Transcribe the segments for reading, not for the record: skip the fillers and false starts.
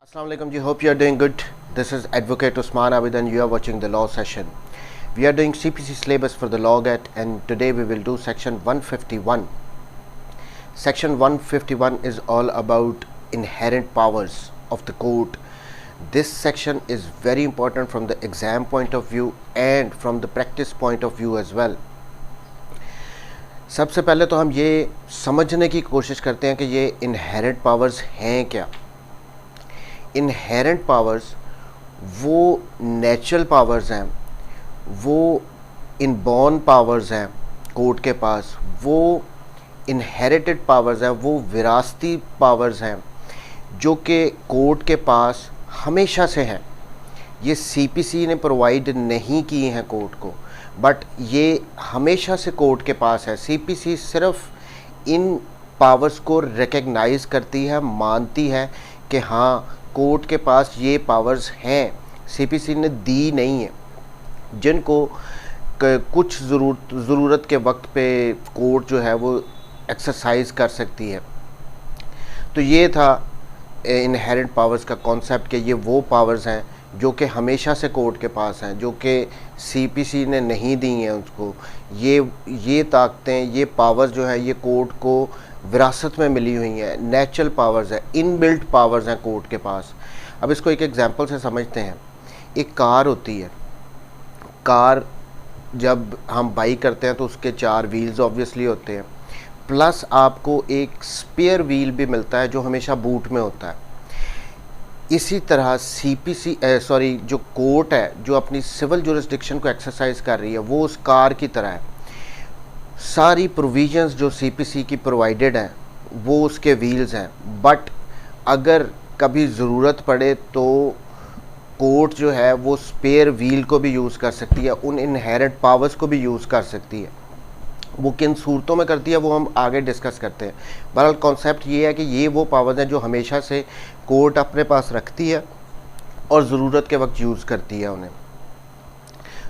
Assalamu alaikum ji, hope you are doing good. This is Advocate Usman Abid and you are watching the law session. We are doing CPC syllabus for the Law Get and today we will do section 151. Section 151 is all about inherent powers of the court. This section is very important from the exam point of view and from the practice point of view as well. सबसे पहले तो हम ये समझने की कोशिश करते हैं कि ये इनहेरेंट पावर्स हैं क्या. इनहेरेंट पावर्स वो नेचुरल पावर्स हैं, वो इनबॉर्न पावर्स हैं कोर्ट के पास, वो इनहेरिटेड पावर्स हैं, वो विरासती पावर्स हैं जो कि कोर्ट के पास हमेशा से हैं. ये सीपीसी ने प्रोवाइड नहीं की हैं कोर्ट को, बट ये हमेशा से कोर्ट के पास है. सीपीसी सिर्फ इन पावर्स को रिकग्नाइज करती है, मानती है कि हाँ कोर्ट के पास ये पावर्स हैं. सीपीसी ने दी नहीं है जिनको कुछ ज़रूरत के वक्त पे कोर्ट जो है वो एक्सरसाइज कर सकती है. तो ये था इनहेरेंट पावर्स का कॉन्सेप्ट कि ये वो पावर्स हैं जो कि हमेशा से कोर्ट के पास हैं, जो कि सीपीसी ने नहीं दी हैं उसको. ये ताकतें, ये पावर्स जो है ये कोर्ट को विरासत में मिली हुई हैं, नेचुरल पावर्स है, इनबिल्ट पावर्स हैं कोर्ट के पास. अब इसको एक एग्जांपल से समझते हैं. एक कार होती है, कार जब हम बाई करते हैं तो उसके 4 व्हील्स ऑब्वियसली होते हैं, प्लस आपको एक स्पेयर व्हील भी मिलता है जो हमेशा बूट में होता है. इसी तरह जो कोर्ट है जो अपनी सिविल जुरिस्डिक्शन को एक्सरसाइज कर रही है वो उस कार की तरह है. सारी प्रोविजंस जो सीपीसी की प्रोवाइडेड हैं वो उसके व्हील्स हैं, बट अगर कभी ज़रूरत पड़े तो कोर्ट जो है वो स्पेयर व्हील को भी यूज़ कर सकती है, उन इनहेरेंट पावर्स को भी यूज़ कर सकती है. वो किन सूरतों में करती है वो हम आगे डिस्कस करते हैं. बहरहाल कॉन्सेप्ट ये है कि ये वो पावर्स हैं जो हमेशा से कोर्ट अपने पास रखती है और ज़रूरत के वक्त यूज़ करती है उन्हें.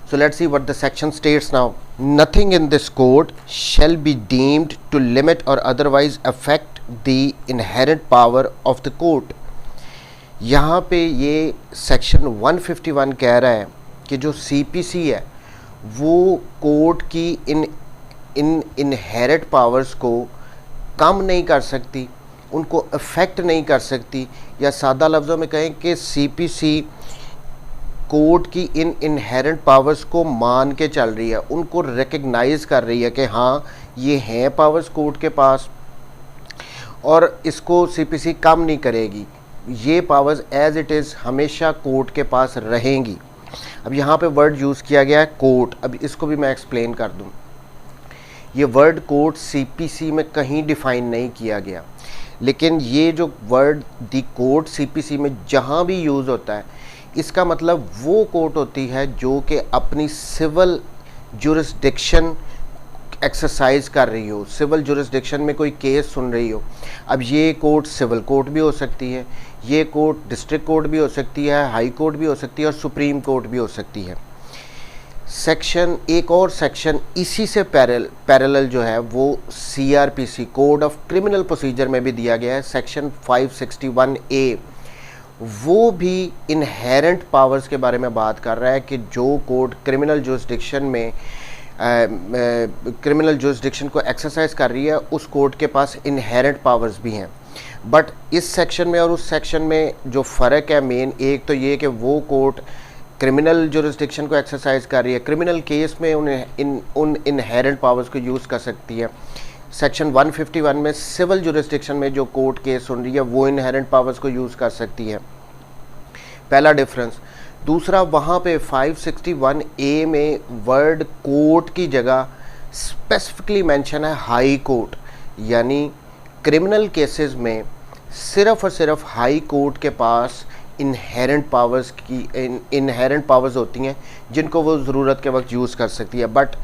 So let's see what the section states now. Nothing in this code shall be deemed to limit or otherwise affect the inherent power of the court. यहाँ पे ये सेक्शन 151 कह रहा है कि जो सीपीसी है वो कोर्ट की इन इनहेरेंट पावर्स को कम नहीं कर सकती, उनको अफेक्ट नहीं कर सकती, या सादा लफ्ज़ों में कहें कि सीपीसी कोर्ट की इन इनहेरेंट पावर्स को मान के चल रही है, उनको रिकग्नाइज कर रही है कि हाँ ये हैं पावर्स कोर्ट के पास और इसको सीपीसी कम नहीं करेगी. ये पावर्स एज इट इज़ हमेशा कोर्ट के पास रहेंगी. अब यहाँ पे वर्ड यूज़ किया गया है कोर्ट. अब इसको भी मैं एक्सप्लेन कर दूँ. ये वर्ड कोर्ट सीपीसी में कहीं डिफ़ाइन नहीं किया गया, लेकिन ये जो वर्ड दी कोर्ट सीपीसी में जहाँ भी यूज़ होता है इसका मतलब वो कोर्ट होती है जो कि अपनी सिविल जुरिस्डिक्शन एक्सरसाइज कर रही हो, सिविल जुरिस्डिक्शन में कोई केस सुन रही हो. अब ये कोर्ट सिविल कोर्ट भी हो सकती है, ये कोर्ट डिस्ट्रिक्ट कोर्ट भी हो सकती है, हाई कोर्ट भी हो सकती है और सुप्रीम कोर्ट भी हो सकती है. एक और सेक्शन इसी से पैरेलल जो है वो CrPC code of criminal procedure में भी दिया गया है. सेक्शन 561A वो भी इनहेरेंट पावर्स के बारे में बात कर रहा है कि जो कोर्ट क्रिमिनल जुरिस्डिक्शन को एक्सरसाइज कर रही है उस कोर्ट के पास इनहेरेंट पावर्स भी हैं. बट इस सेक्शन में और उस सेक्शन में जो फ़र्क है मेन, एक तो ये कि वो कोर्ट क्रिमिनल जुरिस्डिक्शन को एक्सरसाइज कर रही है, क्रिमिनल केस में उन इनहेरेंट पावर्स को यूज़ कर सकती है. सेक्शन 151 में सिविल जुरिस्डिक्शन में जो कोर्ट केस सुन रही है वो इनहेरेंट पावर्स को यूज़ कर सकती है. पहला डिफरेंस. दूसरा, वहाँ पे 561A में वर्ड कोर्ट की जगह स्पेसिफिकली मेंशन है हाई कोर्ट, यानी क्रिमिनल केसेस में सिर्फ़ और सिर्फ हाई कोर्ट के पास इनहेरेंट पावर्स होती हैं जिनको वो ज़रूरत के वक्त यूज़ कर सकती है. बट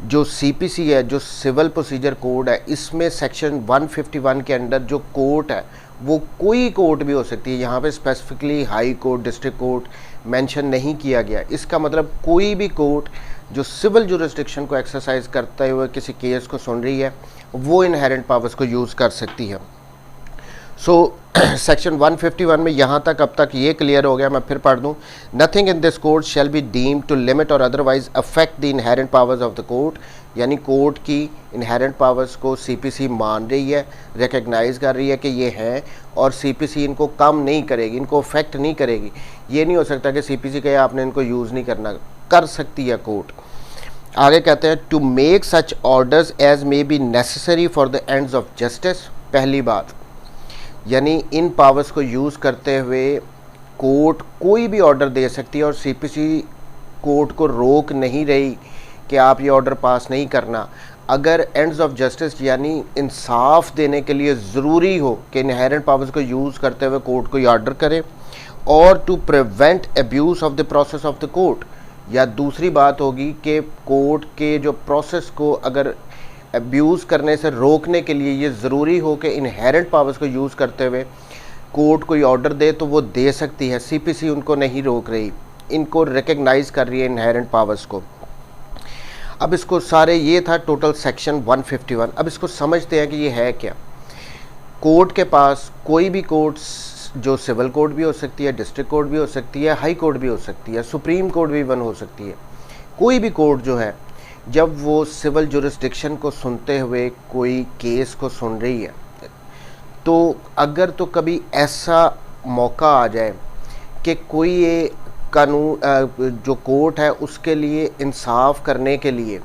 जो सीपीसी है, जो सिविल प्रोसीजर कोड है, इसमें सेक्शन 151 के अंडर जो कोर्ट है वो कोई कोर्ट भी हो सकती है. यहाँ पे specifically high court, district court mention नहीं किया गया. इसका मतलब कोई भी कोर्ट जो सिविल जुरिस्डिक्शन को एक्सरसाइज करते हुए किसी केस को सुन रही है वो इनहेरेंट पावर्स को यूज़ कर सकती है. सो सेक्शन 151 में यहाँ तक अब तक ये क्लियर हो गया, मैं फिर पढ़ दूँ। Nothing in this code shall be deemed to limit or otherwise affect the inherent powers of the court, यानी कोर्ट की इनहेरेंट पावर्स को सीपीसी मान रही है, रिकग्नाइज कर रही है कि ये हैं, और सीपीसी इनको कम नहीं करेगी, इनको अफेक्ट नहीं करेगी। ये नहीं हो सकता कि सीपीसी कहे आपने इनको यूज़ नहीं करना, कर सकती है कोर्ट। आगे कहते हैं to make such orders as may be necessary for the ends of justice. पहली बात, यानी इन पावर्स को यूज़ करते हुए कोर्ट कोई भी ऑर्डर दे सकती है, और सीपीसी कोर्ट को रोक नहीं रही कि आप ये ऑर्डर पास नहीं करना। अगर एंड्स ऑफ जस्टिस यानी इंसाफ देने के लिए ज़रूरी हो कि इनहेरेंट पावर्स को यूज़ करते हुए कोर्ट कोई ऑर्डर करे, और to prevent abuse of the process of the court, या दूसरी बात होगी कि कोर्ट के जो प्रोसेस को अगर अब्यूज़ करने से रोकने के लिए ये ज़रूरी हो कि इनहेरेंट पावर्स को यूज़ करते हुए कोर्ट कोई ऑर्डर दे, तो वो दे सकती है। सीपीसी उनको नहीं रोक रही, इनको रिकग्नाइज़ कर रही है इनहेरेंट पावर्स को। अब इसको सारे, ये था टोटल सेक्शन 151। अब इसको समझते हैं कि ये है क्या। कोर्ट के पास कोई भी कोर्ट, जो सिविल कोर्ट भी हो सकती है, डिस्ट्रिक्ट कोर्ट भी हो सकती है, हाई कोर्ट भी हो सकती है, सुप्रीम कोर्ट भी इवन हो सकती है, कोई भी कोर्ट जो है, जब वो सिविल जुरिस्डिक्शन को सुनते हुए कोई केस को सुन रही है, तो अगर तो कभी ऐसा मौका आ जाए कि कोई ये कानून जो कोर्ट है उसके लिए इंसाफ करने के लिए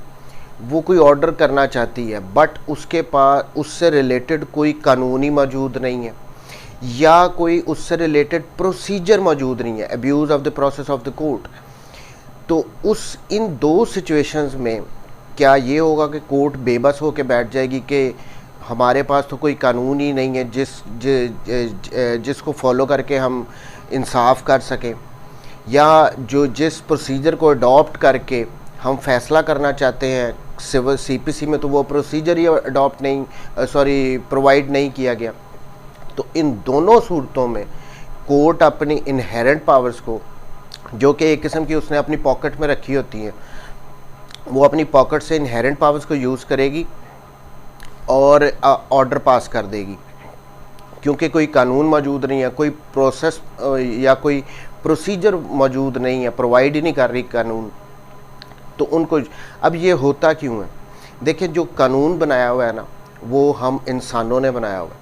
वो कोई ऑर्डर करना चाहती है, बट उसके पास उससे रिलेटेड कोई कानूनी मौजूद नहीं है, या कोई उससे रिलेटेड प्रोसीजर मौजूद नहीं है, abuse of the process of the court, तो उस इन दो सिचुएशंस में क्या ये होगा कि कोर्ट बेबस होकर बैठ जाएगी कि हमारे पास तो कोई कानून ही नहीं है जिसको फॉलो करके हम इंसाफ कर सकें, या जिस प्रोसीजर को अडॉप्ट करके हम फैसला करना चाहते हैं सिविल सीपीसी में, तो वो प्रोसीजर ही अडॉप्ट नहीं प्रोवाइड नहीं किया गया। तो इन दोनों सूरतों में कोर्ट अपनी इनहेरेंट पावर्स को, जो कि एक किस्म की उसने अपनी पॉकेट में रखी होती हैं, वो अपनी पॉकेट से इनहेरेंट पावर्स को यूज़ करेगी और ऑर्डर पास कर देगी, क्योंकि कोई कानून मौजूद नहीं है, कोई प्रोसेस या कोई प्रोसीजर मौजूद नहीं है, प्रोवाइड ही नहीं कर रही कानून। तो उनको अब ये होता क्यों है? देखिए, जो कानून बनाया हुआ है ना, वो हम इंसानों ने बनाया हुआ है।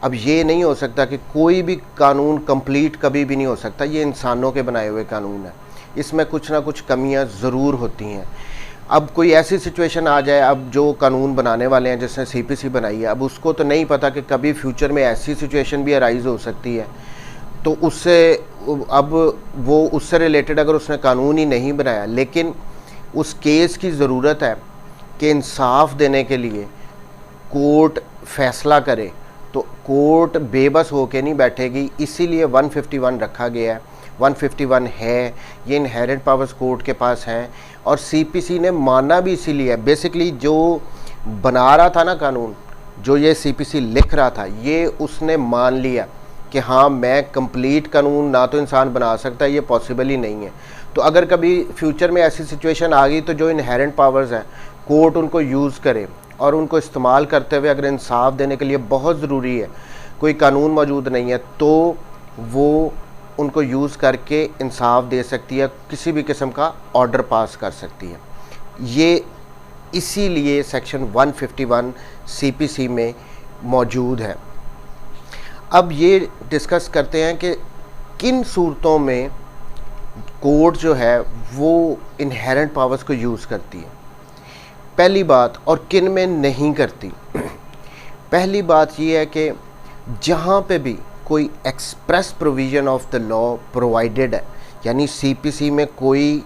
अब ये नहीं हो सकता कि कोई भी कानून कंप्लीट कभी भी नहीं हो सकता, ये इंसानों के बनाए हुए कानून है, इसमें कुछ ना कुछ कमियां ज़रूर होती हैं। अब कोई ऐसी सिचुएशन आ जाए, अब जो कानून बनाने वाले हैं जिसने सीपीसी बनाई है, अब उसको तो नहीं पता कि कभी फ्यूचर में ऐसी सिचुएशन भी अराइज़ हो सकती है, तो उससे अब वो उससे रिलेटेड अगर उसने कानून ही नहीं बनाया, लेकिन उस केस की ज़रूरत है कि इंसाफ देने के लिए कोर्ट फैसला करे, तो कोर्ट बेबस होके नहीं बैठेगी, इसीलिए 151 रखा गया है। 151 है, ये इनहेरेंट पावर्स कोर्ट के पास हैं, और सीपीसी ने माना भी इसीलिए। बेसिकली जो बना रहा था ना कानून, जो ये सीपीसी लिख रहा था, ये उसने मान लिया कि हाँ, मैं कंप्लीट कानून ना तो इंसान बना सकता, ये पॉसिबल ही नहीं है। तो अगर कभी फ्यूचर में ऐसी सिचुएशन आ गई, तो जो इनहेरेंट पावर्स हैं कोर्ट उनको यूज़ करे, और उनको इस्तेमाल करते हुए अगर इंसाफ देने के लिए बहुत ज़रूरी है, कोई कानून मौजूद नहीं है, तो वो उनको यूज़ करके इंसाफ दे सकती है, किसी भी किस्म का ऑर्डर पास कर सकती है। ये इसीलिए सेक्शन 151 सीपीसी में मौजूद है। अब ये डिस्कस करते हैं कि किन सूरतों में कोर्ट जो है वो इनहेरेंट पावर्स को यूज़ करती है, पहली बात, और किन में नहीं करती। पहली बात ये है कि जहाँ पे भी कोई express provision of the law provided है, यानी सीपीसी में कोई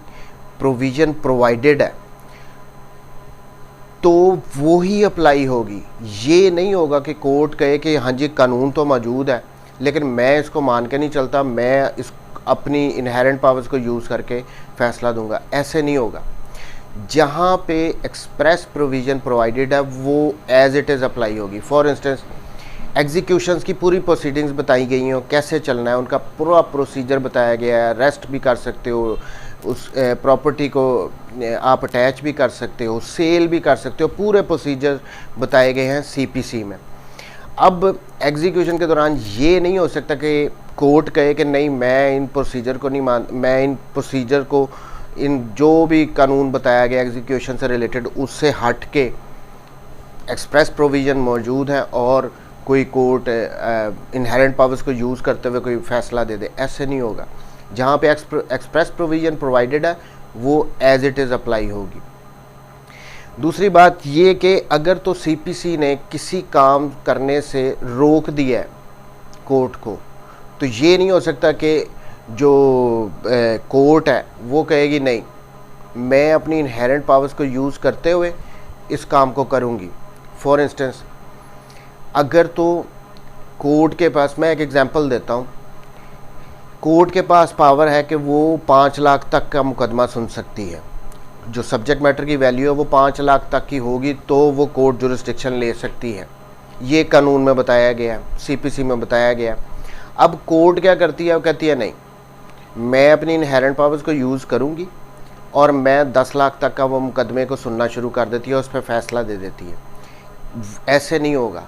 प्रोविज़न प्रोवाइडेड है, तो वो ही अप्लाई होगी। ये नहीं होगा कि कोर्ट कहे कि हाँ जी कानून तो मौजूद है, लेकिन मैं इसको मान के नहीं चलता, मैं इस अपनी इनहेरेंट पावर्स को यूज़ करके फ़ैसला दूंगा। ऐसे नहीं होगा। जहाँ पे एक्सप्रेस प्रोविज़न प्रोवाइडेड है, वो एज़ इट इज़ अप्लाई होगी। फॉर इंस्टेंस, एग्जीक्यूशंस की पूरी प्रोसीडिंग्स बताई गई हैं, कैसे चलना है, उनका पूरा प्रोसीजर बताया गया है। अरेस्ट भी कर सकते हो, उस प्रॉपर्टी को आप अटैच भी कर सकते हो, सेल भी कर सकते हो, पूरे प्रोसीजर बताए गए हैं सीपीसी में। अब एग्जीक्यूशन के दौरान ये नहीं हो सकता कि कोर्ट कहे कि नहीं मैं इन प्रोसीजर को नहीं मैं इन प्रोसीजर को, इन जो भी कानून बताया गया एग्जीक्यूशन से रिलेटेड उससे हट के एक्सप्रेस प्रोविज़न मौजूद है और कोई कोर्ट इनहेरेंट पावर्स को यूज़ करते हुए कोई फ़ैसला दे दे। ऐसे नहीं होगा। जहाँ पे एक्सप्रेस प्रोविज़न प्रोवाइडेड है वो एज इट इज़ अप्लाई होगी। दूसरी बात ये कि अगर तो सीपीसी ने किसी काम करने से रोक दिया है कोर्ट को, तो ये नहीं हो सकता कि जो कोर्ट है वो कहेगी नहीं मैं अपनी इनहेरेंट पावर्स को यूज़ करते हुए इस काम को करूँगी। फॉर इंस्टेंस अगर तो कोर्ट के पास, मैं एक एग्जांपल देता हूँ, कोर्ट के पास पावर है कि वो 5 लाख तक का मुकदमा सुन सकती है, जो सब्जेक्ट मैटर की वैल्यू है वो 5 लाख तक की होगी तो वो कोर्ट जुरिस्डिक्शन ले सकती है। ये कानून में बताया गया, सीपीसी में बताया गया। अब कोर्ट क्या करती है, वो कहती है नहीं मैं अपनी इनहेरेंट पावर्स को यूज़ करूँगी और मैं 10 लाख तक का वो मुकदमे को सुनना शुरू कर देती है, उस पर फैसला दे देती है। ऐसे नहीं होगा।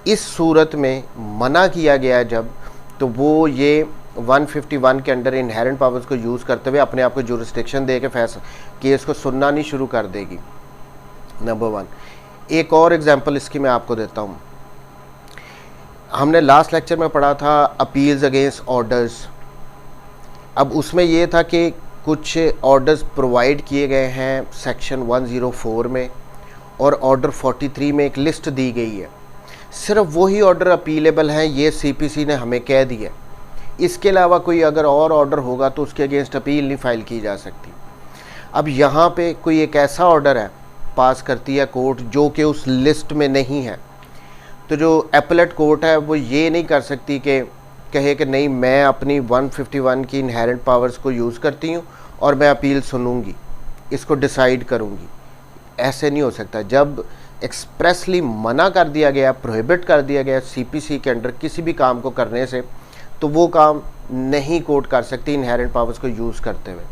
इस सूरत में मना किया गया जब, तो वो ये 151 के अंडर इनहेरेंट पावर्स को यूज़ करते हुए अपने आप को जुरिस्डिक्शन दे के फैसला केस को सुनना नहीं शुरू कर देगी। नंबर 1। एक और एग्जांपल इसकी मैं आपको देता हूँ। हमने लास्ट लेक्चर में पढ़ा था अपील्स अगेंस्ट ऑर्डर्स। अब उसमें ये था कि कुछ ऑर्डर्स प्रोवाइड किए गए हैं सेक्शन 104 में और ऑर्डर 43 में एक लिस्ट दी गई है। सिर्फ वही ऑर्डर अपीलेबल हैं, ये सीपीसी ने हमें कह दिया। इसके अलावा कोई अगर और ऑर्डर होगा तो उसके अगेंस्ट अपील नहीं फाइल की जा सकती। अब यहाँ पे कोई एक ऐसा ऑर्डर है पास करती है कोर्ट जो कि उस लिस्ट में नहीं है, तो जो एपेलेट कोर्ट है वो ये नहीं कर सकती कि कहे कि नहीं मैं अपनी 151 की इनहेरेंट पावर्स को यूज़ करती हूँ और मैं अपील सुनूंगी, इसको डिसाइड करूँगी। ऐसे नहीं हो सकता। जब एक्सप्रेसली मना कर दिया गया, प्रोहिबिट कर दिया गया सीपीसी के अंडर किसी भी काम को करने से, तो वो काम नहीं कोर्ट कर सकती इनहेरेंट पावर्स को यूज़ करते हुए।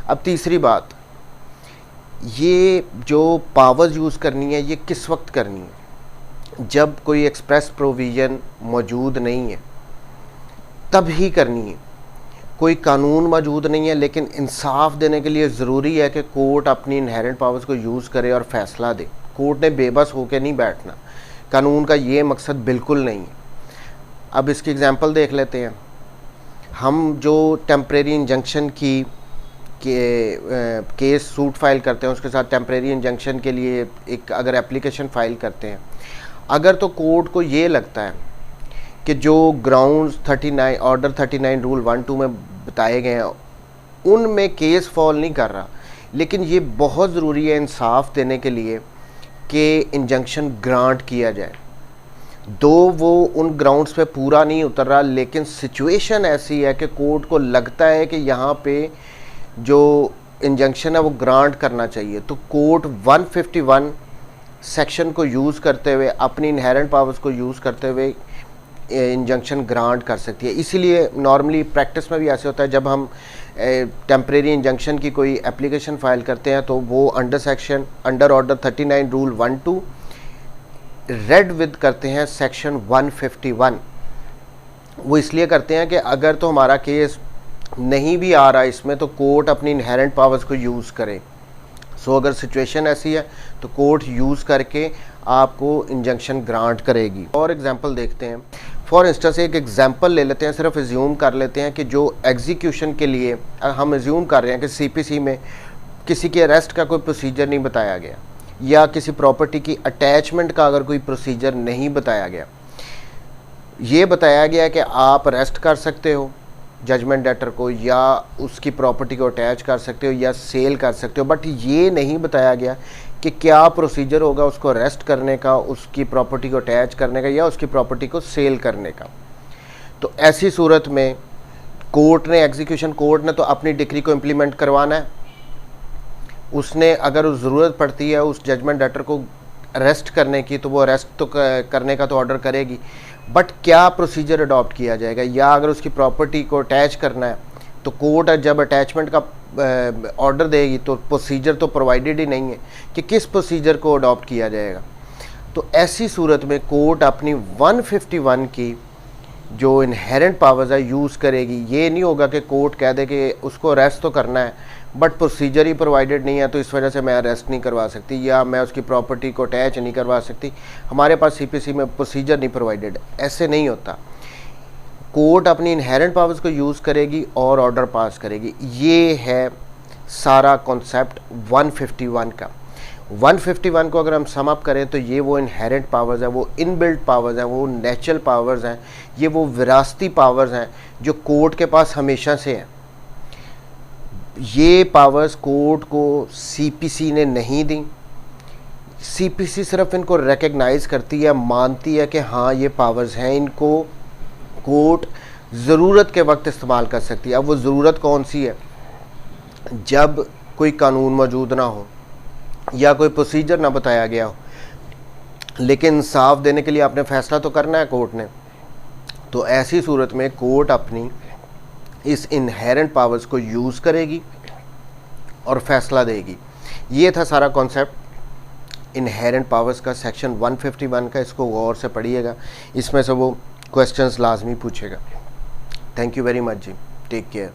अब तीसरी बात, ये जो पावर्स यूज़ करनी है ये किस वक्त करनी है? जब कोई एक्सप्रेस प्रोविज़न मौजूद नहीं है तब ही करनी है। कोई कानून मौजूद नहीं है, लेकिन इंसाफ देने के लिए ज़रूरी है कि कोर्ट अपनी इनहेरेंट पावर्स को यूज़ करे और फैसला दे। कोर्ट ने बेबस होकर नहीं बैठना, कानून का ये मकसद बिल्कुल नहीं है। अब इसकी एग्जांपल देख लेते हैं। हम जो टेम्परेरी इंजंक्शन की केस सूट फाइल करते हैं, उसके साथ टेम्परेरी इंजंक्शन के लिए एक अगर एप्लीकेशन फ़ाइल करते हैं, अगर तो कोर्ट को ये लगता है कि जो ग्राउंड्स 39 ऑर्डर 39 रूल 1-2 में बताए गए हैं उनमें केस फॉल नहीं कर रहा, लेकिन ये बहुत ज़रूरी है इंसाफ देने के लिए कि इंजंक्शन ग्रांट किया जाए। दो वो उन ग्राउंड्स पे पूरा नहीं उतर रहा, लेकिन सिचुएशन ऐसी है कि कोर्ट को लगता है कि यहाँ पे जो इंजंक्शन है वो ग्रांट करना चाहिए, तो कोर्ट 151 सेक्शन को यूज़ करते हुए, अपनी इनहेरेंट पावर्स को यूज़ करते हुए इंजंक्शन ग्रांट कर सकती है। इसीलिए नॉर्मली प्रैक्टिस में भी ऐसे होता है, जब हम टेम्परेरी इंजंक्शन की कोई एप्लीकेशन फ़ाइल करते हैं तो वो under order 39 rule 1-2 read with करते हैं सेक्शन 151। वो इसलिए करते हैं कि अगर तो हमारा केस नहीं भी आ रहा इसमें, तो कोर्ट अपनी इनहेरेंट पावर्स को यूज़ करे। सो अगर सिचुएशन ऐसी है तो कोर्ट यूज़ करके आपको इंजंक्शन ग्रांट करेगी। और एग्जांपल देखते हैं। फॉर इंस्टेंस एक एग्जांपल ले लेते हैं, सिर्फ एज्यूम कर लेते हैं कि जो एग्जीक्यूशन के लिए हम एज्यूम कर रहे हैं कि सीपीसी में किसी के अरेस्ट का कोई प्रोसीजर नहीं बताया गया, या किसी प्रॉपर्टी की अटैचमेंट का अगर कोई प्रोसीजर नहीं बताया गया। ये बताया गया कि आप अरेस्ट कर सकते हो जजमेंट डेटर को, या उसकी प्रॉपर्टी को अटैच कर सकते हो, या सेल कर सकते हो, बट ये नहीं बताया गया कि क्या प्रोसीजर होगा उसको अरेस्ट करने का, उसकी प्रॉपर्टी को अटैच करने का, या उसकी प्रॉपर्टी को सेल करने का। तो ऐसी सूरत में कोर्ट ने, एग्जीक्यूशन कोर्ट ने तो अपनी डिक्री को इम्प्लीमेंट करवाना है। उसने अगर ज़रूरत पड़ती है उस जजमेंट डेटर को अरेस्ट करने की, तो वो अरेस्ट तो करने का तो ऑर्डर करेगी, बट क्या प्रोसीजर अडॉप्ट किया जाएगा, या अगर उसकी प्रॉपर्टी को अटैच करना है तो कोर्ट जब अटैचमेंट का ऑर्डर देगी तो प्रोसीजर तो प्रोवाइडेड ही नहीं है कि किस प्रोसीजर को अडॉप्ट किया जाएगा। तो तो ऐसी सूरत में कोर्ट अपनी 151 की जो इनहेरेंट पावर्स है यूज़ करेगी। ये नहीं होगा कि कोर्ट कह दे कि उसको अरेस्ट तो करना है बट प्रोसीजर ही प्रोवाइडेड नहीं है, तो इस वजह से मैं अरेस्ट नहीं करवा सकती या मैं उसकी प्रॉपर्टी को अटैच नहीं करवा सकती, हमारे पास सीपीसी में प्रोसीजर नहीं प्रोवाइडेड। ऐसे नहीं होता। कोर्ट अपनी इनहेरेंट पावर्स को यूज़ करेगी और ऑर्डर पास करेगी। ये है सारा कॉन्सेप्ट 151 का। 151 को अगर हम सम अप करें तो ये वो इनहेरेंट पावर्स हैं, वो इनबिल्ट पावर्स हैं, वो नेचुरल पावर्स हैं, ये वो विरासती पावर्स हैं जो कोर्ट के पास हमेशा से हैं। ये पावर्स कोर्ट को सीपीसी ने नहीं दी। सीपीसी सिर्फ इनको रिकग्नाइज करती है, मानती है कि हाँ ये पावर्स हैं, इनको कोर्ट ज़रूरत के वक्त इस्तेमाल कर सकती है। अब वो ज़रूरत कौन सी है? जब कोई कानून मौजूद ना हो या कोई प्रोसीजर ना बताया गया हो, लेकिन इंसाफ देने के लिए आपने फ़ैसला तो करना है कोर्ट ने। तो ऐसी सूरत में कोर्ट अपनी इस इनहेरेंट पावर्स को यूज़ करेगी और फैसला देगी। ये था सारा कॉन्सेप्ट इनहेरेंट पावर्स का, सेक्शन 151 का। इसको गौर से पढ़िएगा, इसमें से वो क्वेश्चंस लाजमी पूछेगा। थैंक यू वेरी मच जी, टेक केयर।